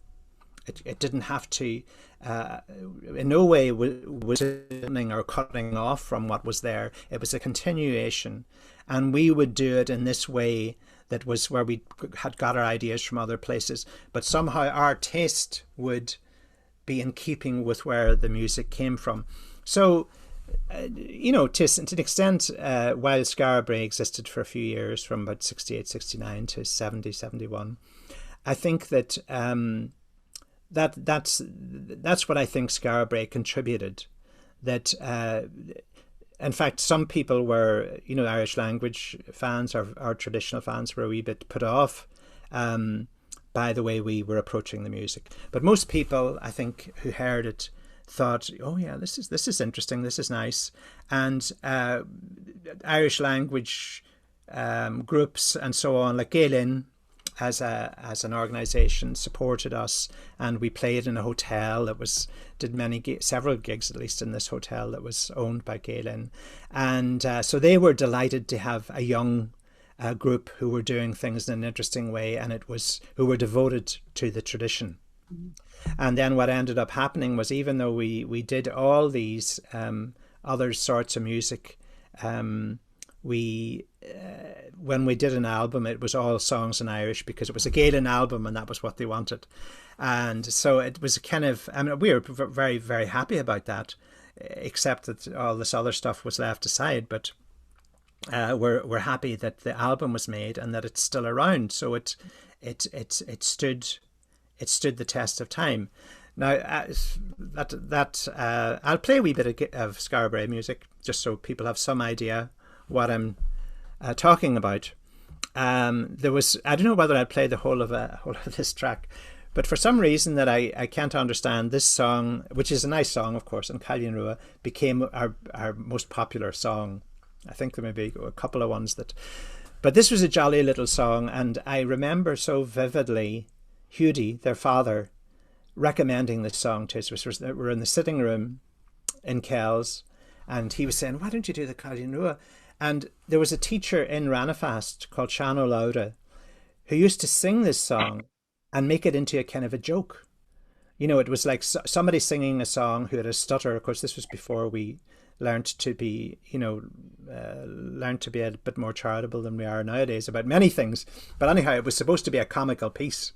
It didn't have to, in no way was listening or cutting off from what was there. It was a continuation, and we would do it in this way. That was where we had got our ideas from other places, but somehow our taste would be in keeping with where the music came from. So, to an extent, while Scarborough existed for a few years, from about 68, 69 to 70, 71, I think that that's what I think Scarborough contributed. That in fact, some people were, Irish language fans or traditional fans were a wee bit put off by the way we were approaching the music. But most people, I think, who heard it thought, oh yeah, this is interesting, this is nice. And Irish language groups and so on, like Gaelin, as an organisation, supported us, and we played in a hotel that did several gigs at least in this hotel that was owned by Gaelin, and so they were delighted to have a young group who were doing things in an interesting way, and who were devoted to the tradition. And then what ended up happening was, even though we did all these other sorts of music, when we did an album, it was all songs in Irish, because it was a Gaelic album and that was what they wanted. And so it was kind of, I mean, we were very, very happy about that, except that all this other stuff was left aside. But we're happy that the album was made and that it's still around. So it stood the test of time. Now I'll play a wee bit of Scarborough music just so people have some idea what I'm talking about. There was, I don't know whether I'd play the whole of this track, but for some reason that I can't understand, this song, which is a nice song, of course, and Cailín Rua became our most popular song. I think there may be a couple of ones but this was a jolly little song, and I remember so vividly Hudie, their father, recommending this song to us. We're in the sitting room in Kells, and he was saying, why don't you do the Cailín Rua? And there was a teacher in Ranafast called Sean O'Lauda who used to sing this song and make it into a kind of a joke. You know, it was like somebody singing a song who had a stutter. Of course, this was before we learned to be, learned to be a bit more charitable than we are nowadays about many things. But anyhow, it was supposed to be a comical piece.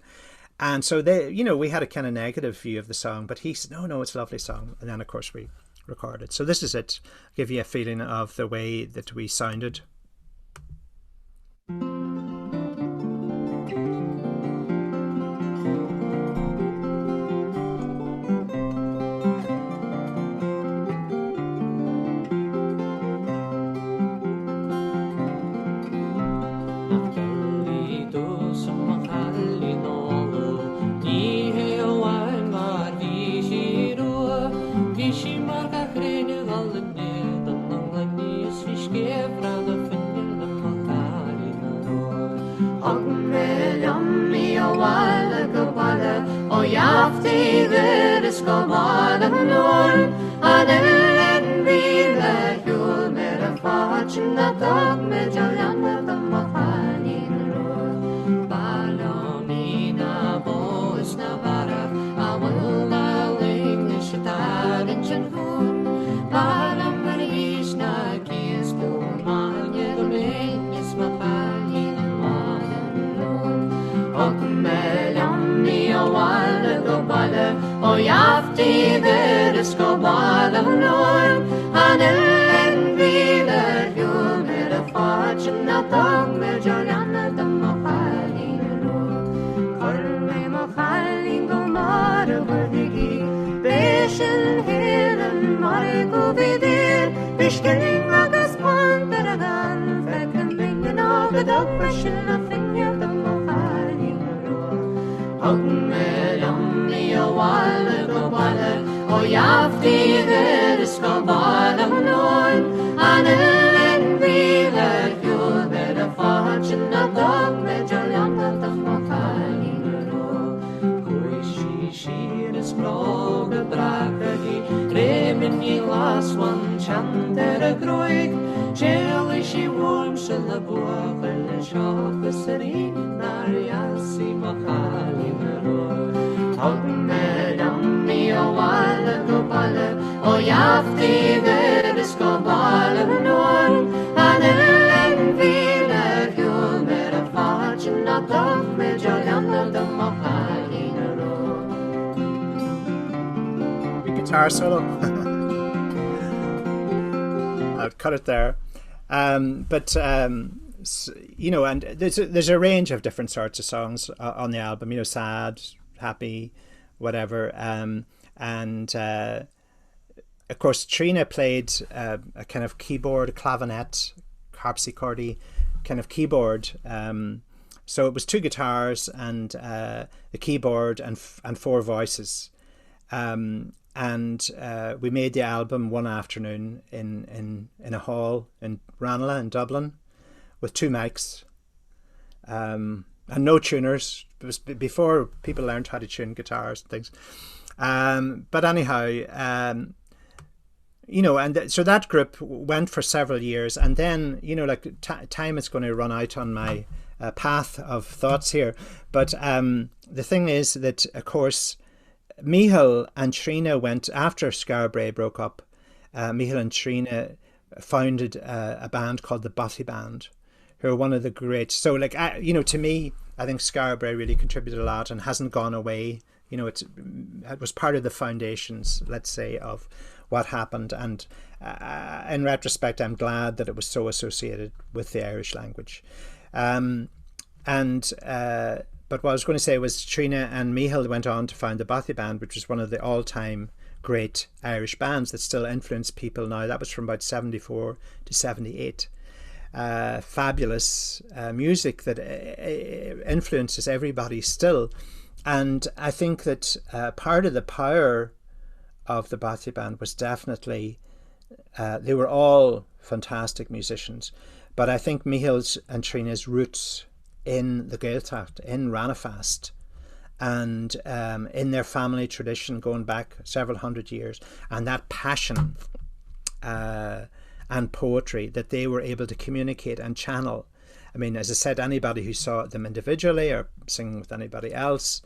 And so we had a kind of negative view of the song, but he said, no, it's a lovely song. And then, of course, we recorded. So this is it. I'll give you a feeling of the way that we sounded. Guitar solo. I'll cut it there. And there's a range of different sorts of songs on the album. Sad, happy, whatever. Of course, Trina played a kind of keyboard, clavinet, harpsichordy kind of keyboard. So it was two guitars and the keyboard and four voices. We made the album one afternoon in a hall in Ranelagh in Dublin with two mics and no tuners. It was before people learned how to tune guitars and things. But anyhow, and so that group went for several years, and then, like time is going to run out on my path of thoughts here. But the thing is that, of course, Micheál and Trina went, after Scarborough broke up, Micheál and Trina founded a band called the Bothy Band, who are one of the great. So, like, to me, I think Scarborough really contributed a lot and hasn't gone away. It was part of the foundations, let's say, of what happened. And in retrospect, I'm glad that it was so associated with the Irish language. But what I was going to say was Trina and Micheál went on to found the Bothy Band, which was one of the all-time great Irish bands that still influence people now. That was from about 74 to 78. Fabulous music that influences everybody still. And I think that part of the power of the Bothy Band was definitely, they were all fantastic musicians, but I think Micheál's and Trina's roots in the Gaeltacht, in Ranafast, and in their family tradition going back several hundred years, and that passion and poetry that they were able to communicate and channel. I mean, as I said, anybody who saw them individually or singing with anybody else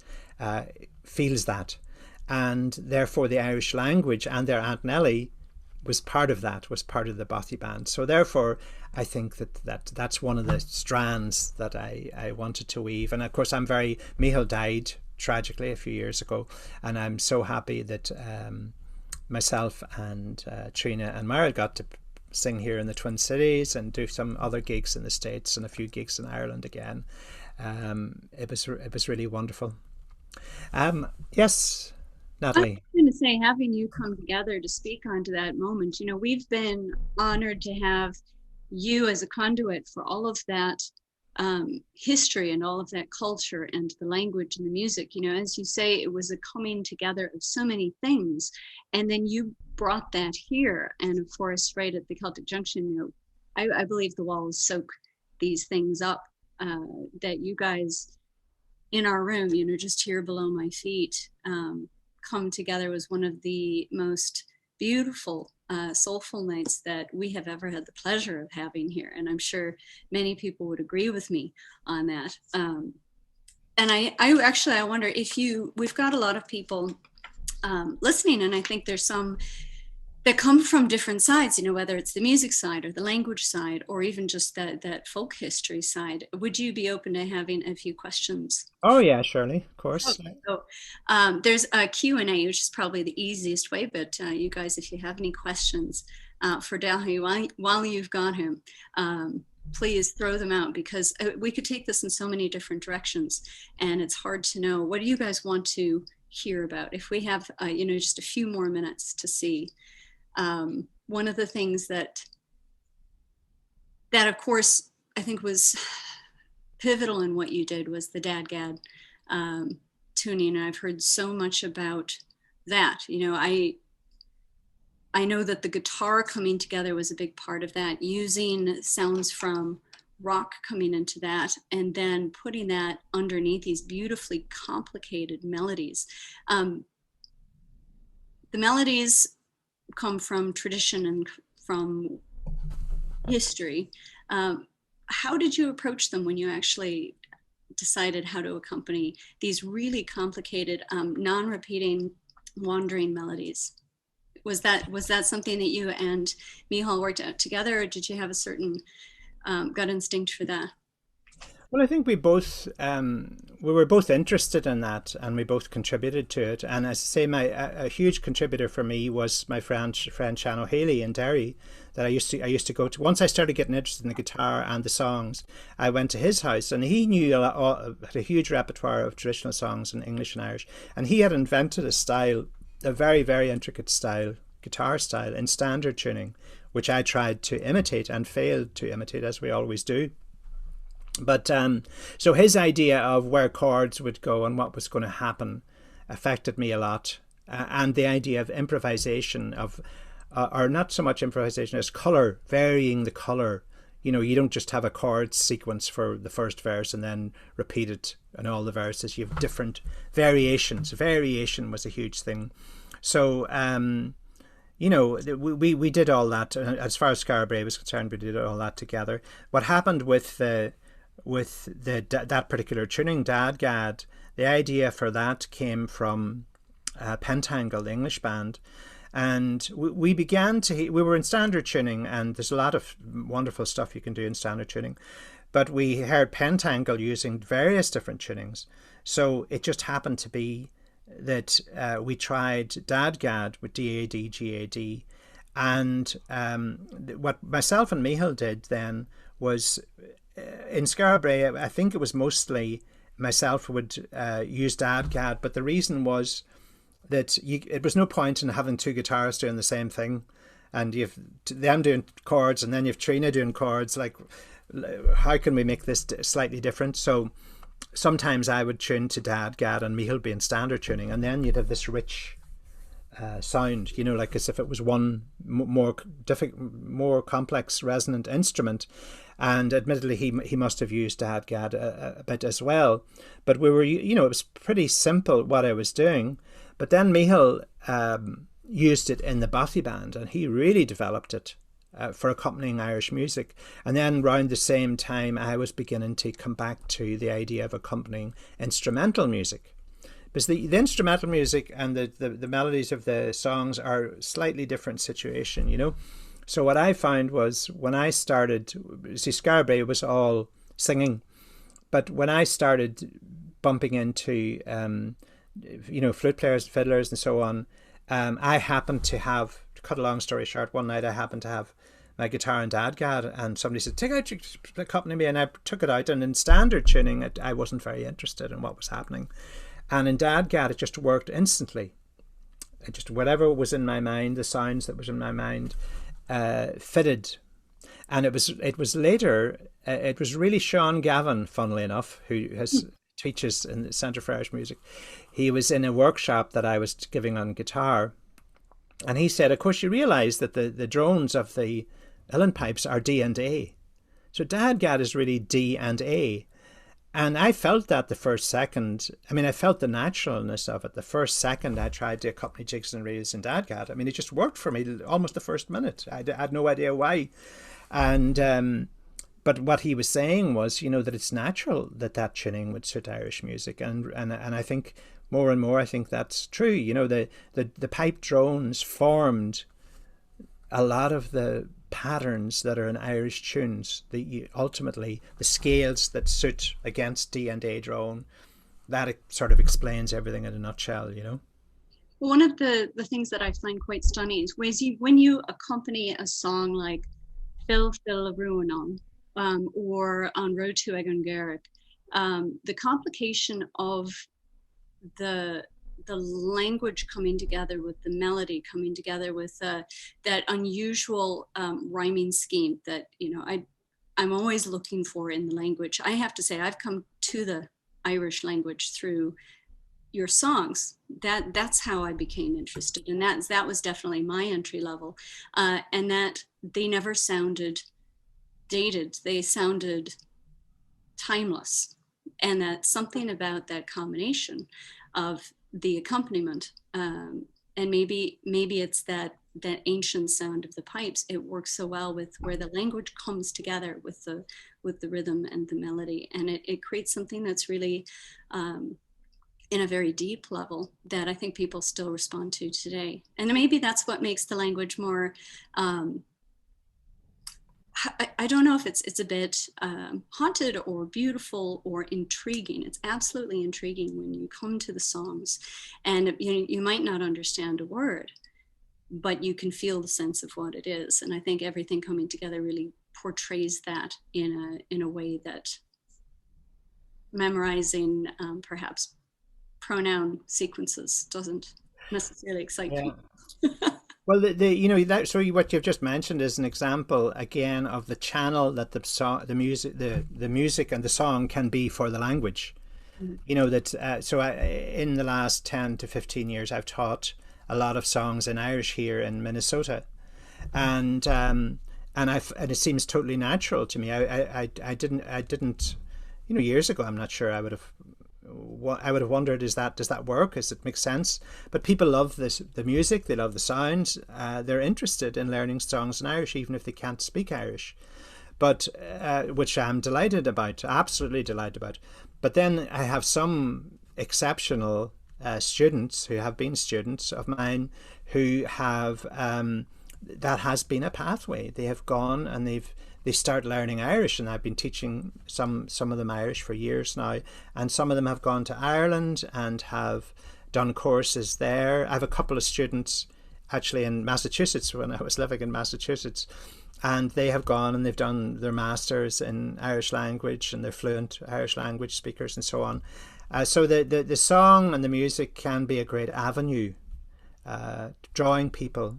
feels that. And therefore the Irish language and their Aunt Nellie was part of that, was part of the Bothy Band. So therefore, I think that's one of the strands that I wanted to weave. And of course, Micheál died tragically a few years ago, and I'm so happy that myself and Trina and Mara got to sing here in the Twin Cities and do some other gigs in the States and a few gigs in Ireland again. It was really wonderful. Yes, Natalie. I was going to say, having you come together to speak onto that moment, we've been honored to have you as a conduit for all of that history and all of that culture and the language and the music. As you say, it was a coming together of so many things, and then you brought that here. And of course, right at the Celtic Junction, I believe the walls soak these things up, that you guys in our room, just here below my feet, come together was one of the most beautiful, soulful nights that we have ever had the pleasure of having here. And I'm sure many people would agree with me on that. And I wonder if we've got a lot of people listening, and I think there's some that come from different sides, whether it's the music side or the language side, or even just that folk history side. Would you be open to having a few questions? Oh yeah, surely, of course. Okay. So there's a Q&A, which is probably the easiest way, but you guys, if you have any questions for Dáithí while you've got him, please throw them out, because we could take this in so many different directions, and it's hard to know. What do you guys want to hear about? If we have, just a few more minutes to see. One of the things that of course I think was pivotal in what you did was the Dadgad tuning. I've heard so much about that. I know that the guitar coming together was a big part of that, using sounds from rock coming into that, and then putting that underneath these beautifully complicated melodies. The melodies come from tradition and from history. How did you approach them when you actually decided how to accompany these really complicated, non-repeating, wandering melodies? Was that something that you and Micheál worked out together, or did you have a certain gut instinct for that? Well, I think we were both interested in that, and we both contributed to it. And as I say, a huge contributor for me was my friend Sean O'Haley in Derry, that I used to go to. Once I started getting interested in the guitar and the songs, I went to his house, and he knew had a huge repertoire of traditional songs in English and Irish, and he had invented a very, very intricate guitar style in standard tuning, which I tried to imitate and failed to imitate, as we always do. But so his idea of where chords would go and what was going to happen affected me a lot, and the idea of improvisation or not so much improvisation as color, varying the color. You don't just have a chord sequence for the first verse and then repeat it in all the verses. You have different variations. Variation was a huge thing. So we did all that. As far as Scarborough was concerned, we did all that together. What happened with that particular tuning, Dad Gad, the idea for that came from Pentangle, the English band. And we were in standard tuning, and there's a lot of wonderful stuff you can do in standard tuning. But we heard Pentangle using various different tunings. So it just happened to be that we tried Dadgad with D-A-D, G-A-D. And what myself and Michael did then was, in Scarborough, I think it was mostly myself would use Dadgad, but the reason was that it was no point in having two guitarists doing the same thing, and you've them doing chords and then you've Trina doing chords. Like, how can we make this slightly different? So sometimes I would tune to Dadgad and Michael be in standard tuning, and then you'd have this rich sound, like as if it was one more complex resonant instrument. And admittedly, he must have used Dadgad a bit as well. But we were, it was pretty simple what I was doing. But then Michael used it in the Bothy band, and he really developed it for accompanying Irish music. And then around the same time, I was beginning to come back to the idea of accompanying instrumental music. Because the instrumental music and the melodies of the songs are a slightly different situation, So what I found was when I started, see, Scarborough was all singing, but when I started bumping into flute players, fiddlers, and so on, I happened to have, to cut a long story short, one night I happened to have my guitar and Dadgad, and somebody said, take out, accompany me, and I took it out, and in standard tuning, I wasn't very interested in what was happening. And in Dadgad, it just worked instantly. It just, whatever was in my mind, the sounds that was in my mind, fitted. And it was later, it was really Sean Gavin, funnily enough, who teaches in the Centre for Irish Music. He was in a workshop that I was giving on guitar, and he said, of course, you realise that the drones of the uilleann pipes are D and A. So Dadgad is really D and A. And I felt that the first second. I felt the naturalness of it. The first second I tried to accompany jigs and reels in Dadgad, it just worked for me almost the first minute. I had no idea why. And but what he was saying was, that it's natural that tuning would suit Irish music. And I think more and more, I think that's true. The pipe drones formed a lot of the patterns that are in Irish tunes, ultimately the scales that suit against D and A drone. That sort of explains everything in a nutshell, One of the things that I find quite stunning is when you accompany a song like Phil Phil a Ruanon, or On Road to Egon Garrick, the complication of the language coming together with the melody coming together with that unusual rhyming scheme that I'm always looking for in the language. I have to say I've come to the Irish language through your songs. That's how I became interested, and that was definitely my entry level, and that they never sounded dated. They sounded timeless, and that something about that combination of the accompaniment, and maybe it's that ancient sound of the pipes. It works so well with where the language comes together with the rhythm and the melody, and it creates something that's really in a very deep level that I think people still respond to today. And maybe that's what makes the language more I don't know if it's a bit haunted or beautiful or intriguing. It's absolutely intriguing when you come to the songs, and you might not understand a word, but you can feel the sense of what it is. And I think everything coming together really portrays that in a way that memorizing perhaps pronoun sequences doesn't necessarily excite people. Well, so what you've just mentioned is an example again of the channel that the music and the song can be for the language. Mm-hmm. In the last 10 to 15 years, I've taught a lot of songs in Irish here in Minnesota, and it seems totally natural to me. I didn't years ago, I'm not sure I would have I would have wondered, does that work? Does it make sense? But people love the music, they love the sound, they're interested in learning songs in Irish, even if they can't speak Irish. But which I'm delighted about, absolutely delighted about. But then I have some exceptional students who have been students of mine who have that has been a pathway. They have gone and they start learning Irish, and I've been teaching some of them Irish for years now, and some of them have gone to Ireland and have done courses there. I have a couple of students actually in Massachusetts when I was living in Massachusetts, and they have gone and they've done their masters in Irish language, and they're fluent Irish language speakers and so on. So the song and the music can be a great avenue, drawing people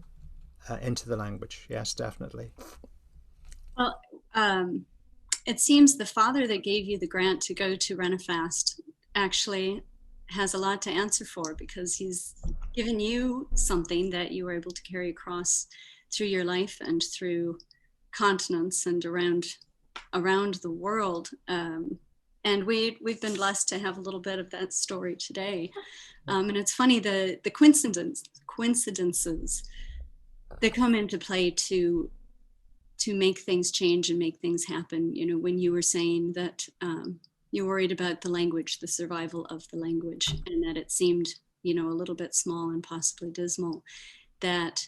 into the language. Yes, definitely. Well, it seems the father that gave you the grant to go to Renifast actually has a lot to answer for, because he's given you something that you were able to carry across through your life and through continents and around the world. And we've been blessed to have a little bit of that story today. And it's funny, the coincidences that come into play to make things change and make things happen. You know, when you were saying that you're worried about the language, the survival of the language, and that it seemed, you know, a little bit small and possibly dismal, that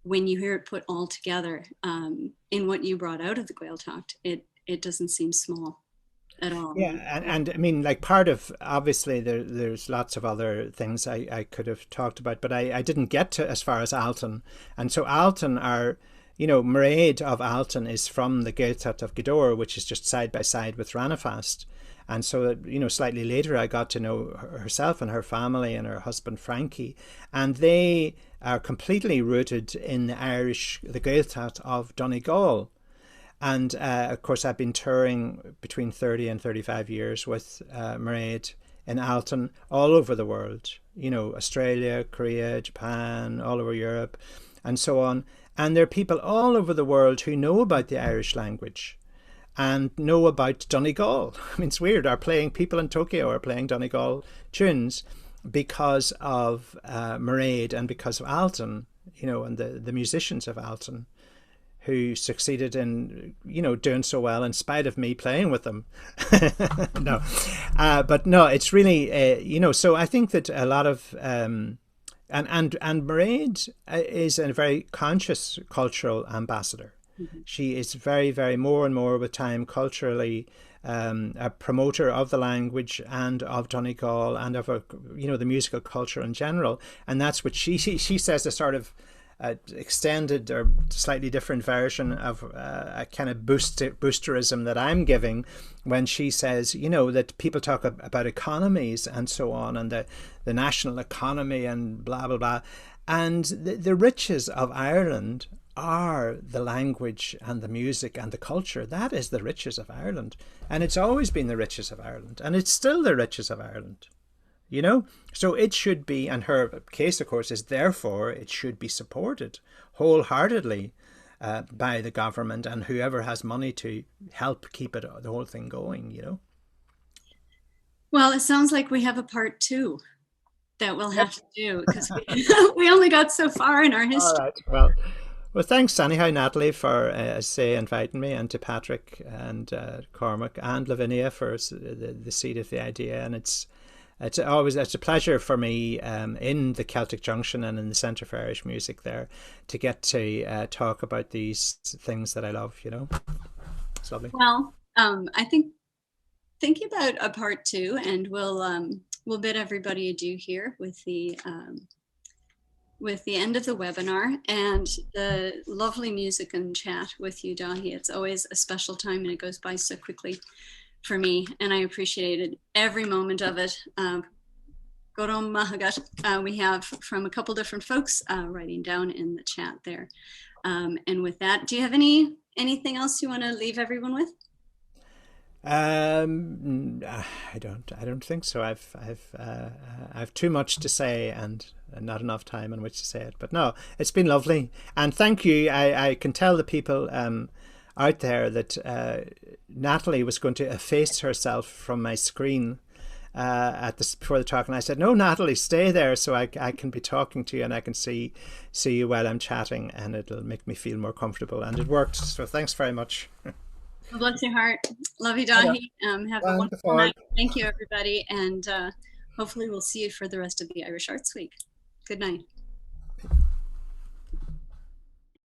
when you hear it put all together in what you brought out of the Gaeltacht, it doesn't seem small at all. Yeah, and I mean, like, part of, obviously there's lots of other things I could have talked about, but I didn't get to as far as Alton. And so Alton are, you know, Mairead of Alton is from the Gaeltacht of Gweedore, which is just side by side with Ranafast. And so, you know, slightly later I got to know herself and her family and her husband Frankie, and they are completely rooted in the Gaeltacht of Donegal. And of course, I've been touring between 30 and 35 years with Mairead in Alton all over the world, you know, Australia, Korea, Japan, all over Europe, and so on. And there are people all over the world who know about the Irish language and know about Donegal. I mean, it's weird. People in Tokyo are playing Donegal tunes because of Mairead and because of Alton, you know, and the musicians of Alton, who succeeded in, you know, doing so well in spite of me playing with them. No, but no, it's really, you know, so I think that a lot of, and Mairead is a very conscious cultural ambassador. Mm-hmm. She is very, very more and more with time culturally a promoter of the language and of Donegal and of, you know, the musical culture in general. And that's what she says, a sort of extended or slightly different version of a kind of boosterism that I'm giving when she says, you know, that people talk about economies and so on, and the national economy and blah, blah, blah. And the riches of Ireland are the language and the music and the culture. That is the riches of Ireland. And it's always been the riches of Ireland. And it's still the riches of Ireland. You know, so it should be, and her case, of course, is therefore it should be supported wholeheartedly by the government and whoever has money to help keep the whole thing going, you know. Well, it sounds like we have a part 2 that we'll have to do, because we only got so far in our history. All right. Well, thanks anyhow, Natalie, for inviting me, and to Patrick and Cormac and Lavinia for the seed of the idea. And it's a pleasure for me in the Celtic Junction and in the Centre for Irish Music there to get to talk about these things that I love, you know. It's lovely. Well, I think thinking about a part 2, and we'll bid everybody adieu here with the end of the webinar and the lovely music and chat with you, Dáithí. It's always a special time, and it goes by so quickly for me, and I appreciated every moment of it. Gorom Mahagat, we have from a couple different folks writing down in the chat there. And with that, do you have anything else you want to leave everyone with? I don't think so. I've too much to say and not enough time in which to say it. But no, it's been lovely, and thank you. I can tell the people out there that Natalie was going to efface herself from my screen before the talk, and I said, "No, Natalie, stay there so I can be talking to you and I can see you while I'm chatting, and it'll make me feel more comfortable." And it worked. So thanks very much. Well, bless your heart. Love you, Dáithí. Have a wonderful night. Thank you, everybody, and hopefully we'll see you for the rest of the Irish Arts Week. Good night.